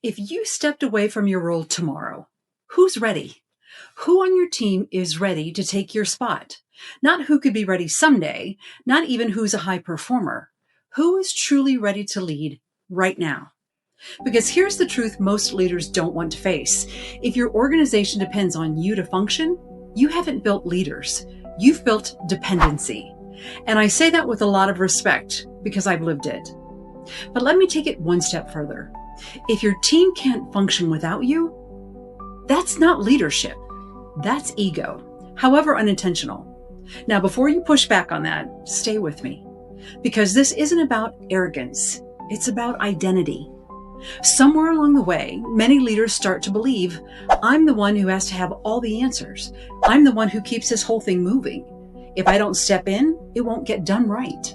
If you stepped away from your role tomorrow, who's ready? Who on your team is ready to take your spot? Not who could be ready someday, not even who's a high performer. Who is truly ready to lead right now? Because here's the truth most leaders don't want to face. If your organization depends on you to function, you haven't built leaders. You've built dependency. And I say that with a lot of respect because I've lived it. But let me take it one step further. If your team can't function without you, that's not leadership. That's ego, however unintentional. Now, before you push back on that, stay with me. Because this isn't about arrogance. It's about identity. Somewhere along the way, many leaders start to believe, I'm the one who has to have all the answers. I'm the one who keeps this whole thing moving. If I don't step in, it won't get done right.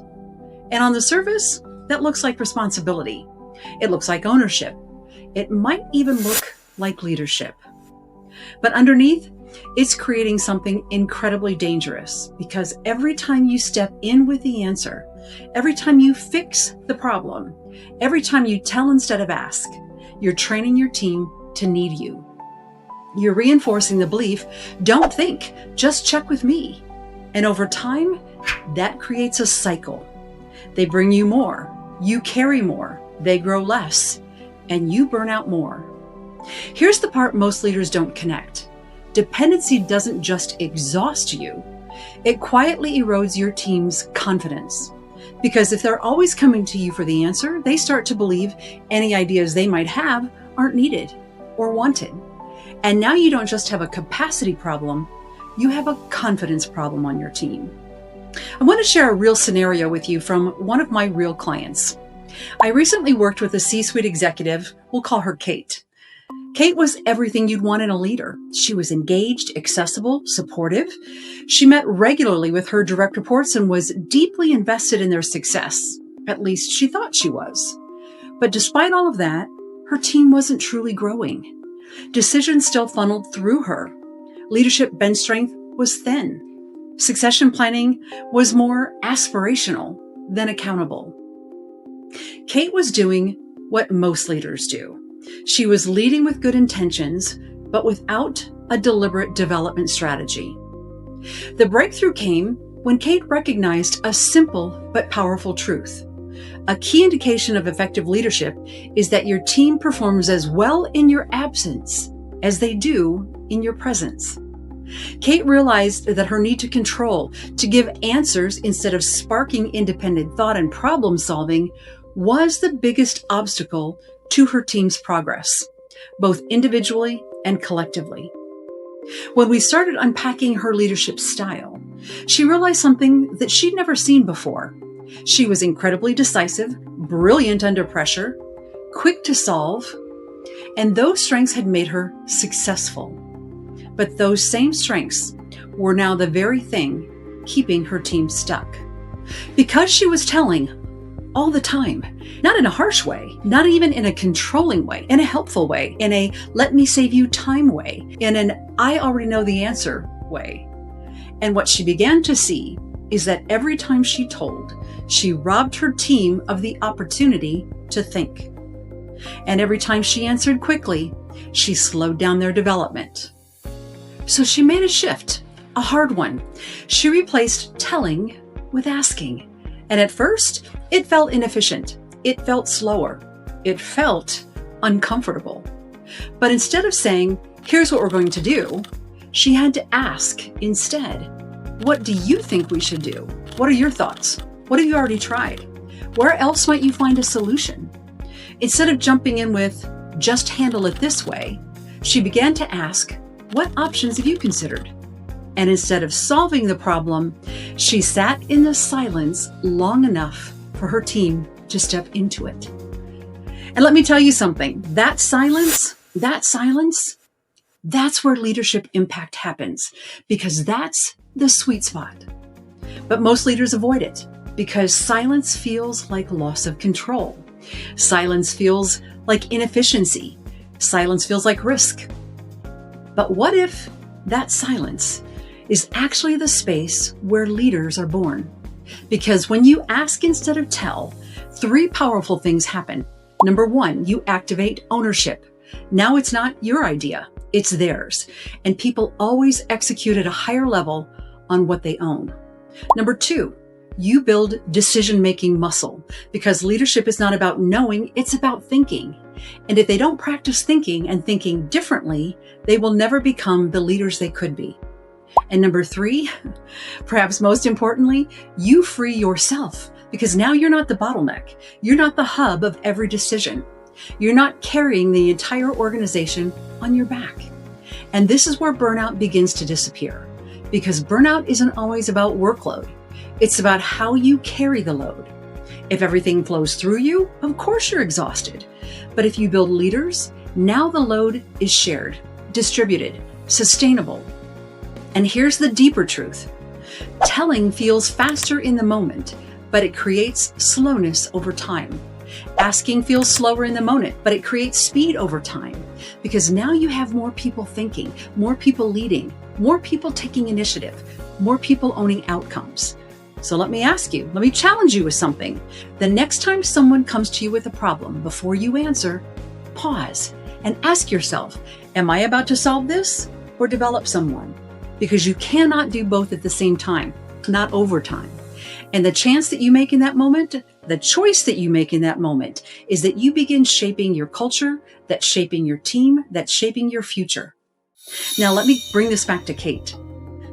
And on the surface, that looks like responsibility. It looks like ownership. It might even look like leadership. But underneath, it's creating something incredibly dangerous, because every time you step in with the answer, every time you fix the problem, every time you tell instead of ask, you're training your team to need you. You're reinforcing the belief, don't think, just check with me. And over time, that creates a cycle. They bring you more, you carry more, they grow less, and you burn out more. Here's the part most leaders don't connect. Dependency doesn't just exhaust you. It quietly erodes your team's confidence. Because if they're always coming to you for the answer, they start to believe any ideas they might have aren't needed or wanted. And now you don't just have a capacity problem, you have a confidence problem on your team. I want to share a real scenario with you from one of my real clients. I recently worked with a C-suite executive. We'll call her Kate. Kate was everything you'd want in a leader. She was engaged, accessible, supportive. She met regularly with her direct reports and was deeply invested in their success. At least she thought she was. But despite all of that, her team wasn't truly growing. Decisions still funneled through her. Leadership bench strength was thin. Succession planning was more aspirational than accountable. Kate was doing what most leaders do. She was leading with good intentions, but without a deliberate development strategy. The breakthrough came when Kate recognized a simple but powerful truth. A key indication of effective leadership is that your team performs as well in your absence as they do in your presence. Kate realized that her need to control, to give answers instead of sparking independent thought and problem solving, was the biggest obstacle to her team's progress, both individually and collectively. When we started unpacking her leadership style, she realized something that she'd never seen before. She was incredibly decisive, brilliant under pressure, quick to solve, and those strengths had made her successful. But those same strengths were now the very thing keeping her team stuck. Because she was telling all the time, not in a harsh way, not even in a controlling way, in a helpful way, in a let me save you time way, in an I already know the answer way. And what she began to see is that every time she told, she robbed her team of the opportunity to think. And every time she answered quickly, she slowed down their development. So she made a shift, a hard one. She replaced telling with asking. And at first, it felt inefficient. It felt slower. It felt uncomfortable. But instead of saying, here's what we're going to do, she had to ask instead, what do you think we should do? What are your thoughts? What have you already tried? Where else might you find a solution? Instead of jumping in with, just handle it this way, she began to ask, what options have you considered? And instead of solving the problem, she sat in the silence long enough for her team to step into it. And let me tell you something, that silence, that's where leadership impact happens, because that's the sweet spot. But most leaders avoid it because silence feels like loss of control. Silence feels like inefficiency. Silence feels like risk. But what if that silence is actually the space where leaders are born? Because when you ask instead of tell, three powerful things happen. Number 1, you activate ownership. Now it's not your idea, it's theirs. And people always execute at a higher level on what they own. Number 2, you build decision-making muscle, because leadership is not about knowing, it's about thinking. And if they don't practice thinking and thinking differently, they will never become the leaders they could be. And number 3, perhaps most importantly, you free yourself, because now you're not the bottleneck. You're not the hub of every decision. You're not carrying the entire organization on your back. And this is where burnout begins to disappear, because burnout isn't always about workload. It's about how you carry the load. If everything flows through you, of course you're exhausted. But if you build leaders, now the load is shared, distributed, sustainable. And here's the deeper truth. Telling feels faster in the moment, but it creates slowness over time. Asking feels slower in the moment, but it creates speed over time, because now you have more people thinking, more people leading, more people taking initiative, more people owning outcomes. So let me ask you, let me challenge you with something. The next time someone comes to you with a problem, before you answer, pause and ask yourself, am I about to solve this or develop someone? Because you cannot do both at the same time, not over time. And the chance that you make in that moment, the choice that you make in that moment, is that you begin shaping your culture, that's shaping your team, that's shaping your future. Now, let me bring this back to Kate,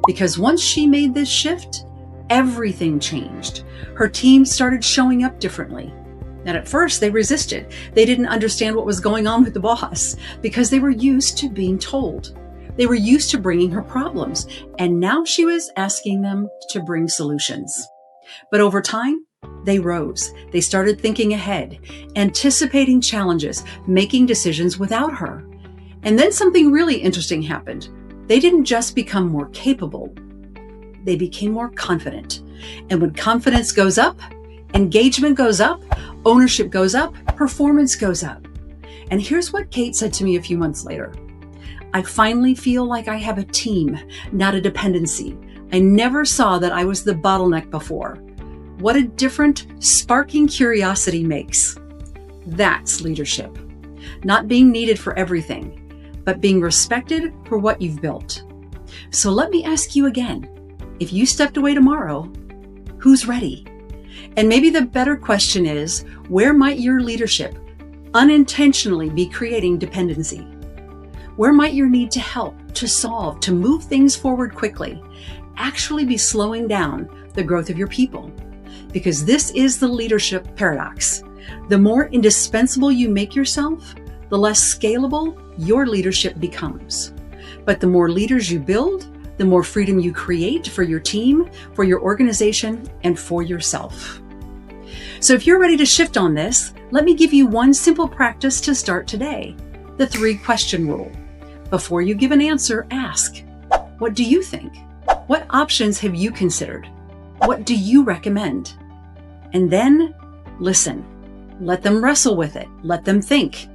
because once she made this shift, everything changed. Her team started showing up differently. And at first they resisted. They didn't understand what was going on with the boss, because they were used to being told. They were used to bringing her problems, and now she was asking them to bring solutions. But over time, they rose. They started thinking ahead, anticipating challenges, making decisions without her. And then something really interesting happened. They didn't just become more capable, they became more confident. And when confidence goes up, engagement goes up, ownership goes up, performance goes up. And here's what Kate said to me a few months later. I finally feel like I have a team, not a dependency. I never saw that I was the bottleneck before. What a different, sparking curiosity makes. That's leadership. Not being needed for everything, but being respected for what you've built. So let me ask you again, if you stepped away tomorrow, who's ready? And maybe the better question is, where might your leadership unintentionally be creating dependency? Where might your need to help, to solve, to move things forward quickly, actually be slowing down the growth of your people? Because this is the leadership paradox. The more indispensable you make yourself, the less scalable your leadership becomes. But the more leaders you build, the more freedom you create for your team, for your organization, and for yourself. So if you're ready to shift on this, let me give you one simple practice to start today. The 3-question rule. Before you give an answer, ask, what do you think? What options have you considered? What do you recommend? And then listen. Let them wrestle with it. Let them think.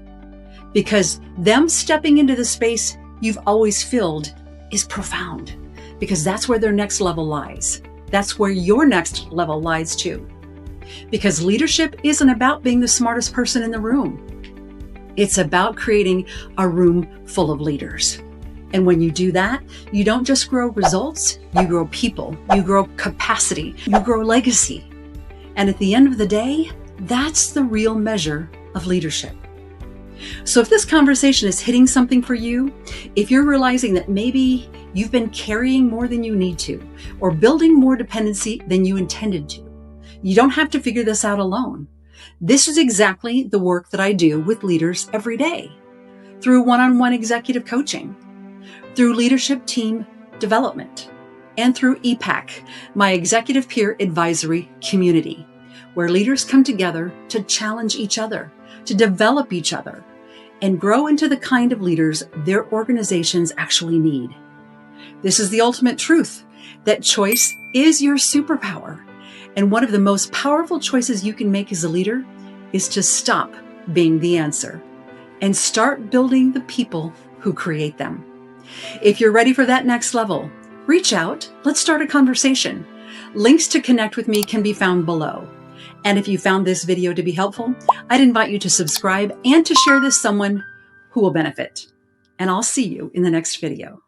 Because them stepping into the space you've always filled is profound. Because that's where their next level lies. That's where your next level lies too. Because leadership isn't about being the smartest person in the room. It's about creating a room full of leaders. And when you do that, you don't just grow results, you grow people, you grow capacity, you grow legacy. And at the end of the day, that's the real measure of leadership. So if this conversation is hitting something for you, if you're realizing that maybe you've been carrying more than you need to, or building more dependency than you intended to, you don't have to figure this out alone. This is exactly the work that I do with leaders every day, through one-on-one executive coaching, through leadership team development, and through EPAC, my executive peer advisory community, where leaders come together to challenge each other, to develop each other, and grow into the kind of leaders their organizations actually need. This is the ultimate truth, that choice is your superpower. And one of the most powerful choices you can make as a leader is to stop being the answer and start building the people who create them. If you're ready for that next level, reach out. Let's start a conversation. Links to connect with me can be found below. And if you found this video to be helpful, I'd invite you to subscribe and to share this with someone who will benefit. And I'll see you in the next video.